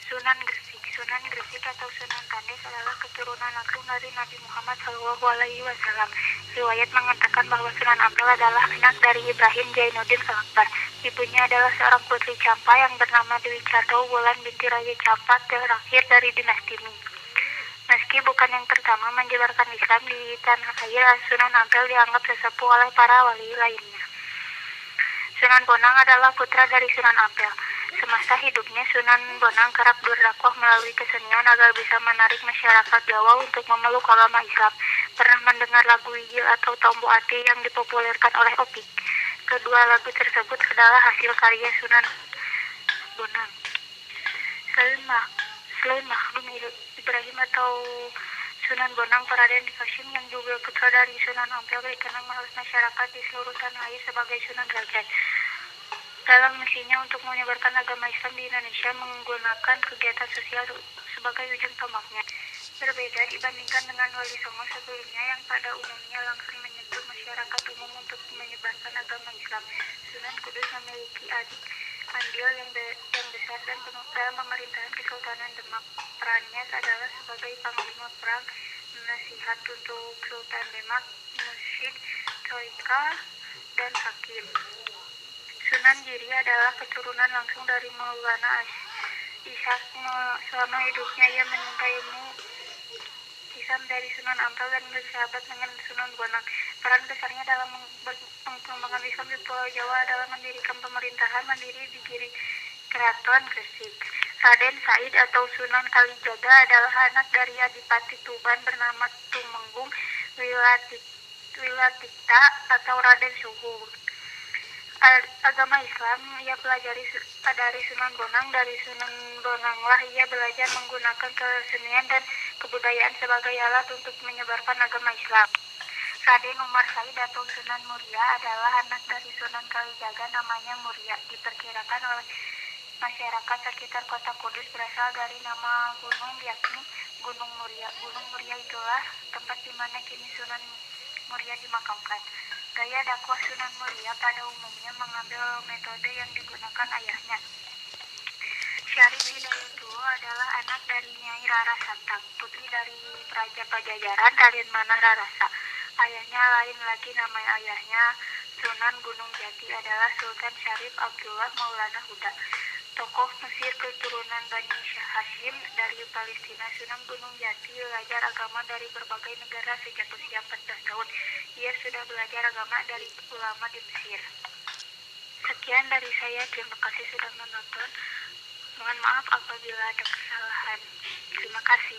Sunan Gresik. Sunan Gresik atau Sunan Kades adalah keturunan langsung dari Nabi Muhammad SAW. Riwayat mengatakan bahwa Sunan Ampel adalah anak dari Ibrahim Zainuddin Al-Akbar. Ibunya adalah seorang putri Campa yang bernama Dewi Cato Wulan binti Raja Campa terakhir dari dinasti Ming. Meski bukan yang pertama menyebarkan Islam di tanah air, Sunan Ampel dianggap sesepuh oleh para wali lainnya. Sunan Bonang adalah putra dari Sunan Ampel. Semasa hidupnya, Sunan Bonang kerap berdakwah melalui kesenian agar bisa menarik masyarakat Jawa untuk memeluk agama Islam. Pernah mendengar lagu Wijil atau Tombo Ati yang dipopulerkan oleh Opik? Kedua lagu tersebut adalah hasil karya Sunan Bonang. Selain makhlum Ibrahim atau Sunan Bonang, Raden Kasim yang juga putra dari Sunan Ampel dikenal oleh masyarakat di seluruh tanah air sebagai Sunan Derajat. Dalam misinya untuk menyebarkan agama Islam di Indonesia menggunakan kegiatan sosial sebagai ujung tombaknya. Berbeda dibandingkan dengan Wali Songo sebelumnya yang pada umumnya langsung menyentuh masyarakat umum untuk menyebarkan agama Islam. Sunan Kudus memiliki andil yang besar dan dalam pemerintahan Kesultanan Demak. Perannya adalah sebagai panglima perang, nasihat untuk Sultan Demak, mursyid, troika, dan hakim. Sunan Giri adalah keturunan langsung dari Maulana Ishaq. Selama hidupnya ia menyintai ilmu Islam dari Sunan Ampel dan bersahabat dengan Sunan Bonang. Peran besarnya dalam pengembangan Islam di Pulau Jawa adalah mendirikan pemerintahan mandiri di Giri Keraton Gresik. Raden Said atau Sunan Kalijaga adalah anak dari Adipati Tuban bernama Tumenggung Wilatikta atau Raden Suhu. Agama Islam ia pelajari dari Sunan Bonang. Dari Sunan Bonanglah ia belajar menggunakan kesenian dan kebudayaan sebagai alat untuk menyebarkan agama Islam. Raden Umar Said atau Sunan Muria adalah anak dari Sunan Kalijaga, namanya Muria. Diperkirakan oleh masyarakat sekitar kota Kudus berasal dari nama gunung, yakni Gunung Muria. Gunung Muria itulah tempat di mana kini Sunan Muria dimakamkan. Gaya dakwah Sunan Muria pada umumnya mengambil metode yang digunakan ayahnya. Syarif Hidayatullah adalah anak dari Nyai Rara Santang, putri dari Praja Pajajaran Raden Manah Rarasa. Ayahnya lain lagi, nama ayahnya Sunan Gunung Jati adalah Sultan Syarif Abdullah Maulana Huda. Tokoh Mesir keturunan Bani Hashim dari Palestina, Sunan Gunung Jati belajar agama dari berbagai negara sejak usia 14 tahun. Ia sudah belajar agama dari ulama di Mesir. Sekian dari saya, terima kasih sudah menonton. Mohon maaf apabila ada kesalahan. Terima kasih.